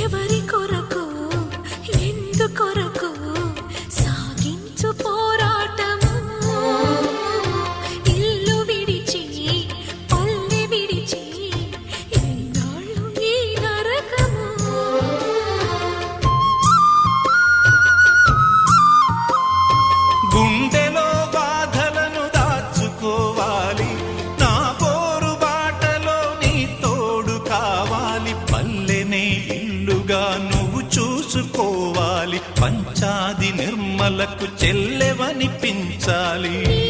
ఎవరి కొరకు ఎందుకొరకు సాగించు పోరాటము ఇల్లు విడిచి పల్లె విడిచి ఎన్నాళ్ళు ఈ నరకము గుండెలో బాధలను దాచుకోవాలి నా పోరు బాటలో నీ తోడు కావాలి పల్లెనే ఇల్లుగా నువ్వు చూసుకోవాలి పంచాది నిర్మలకు చెల్లెవనిపించాలి ఈ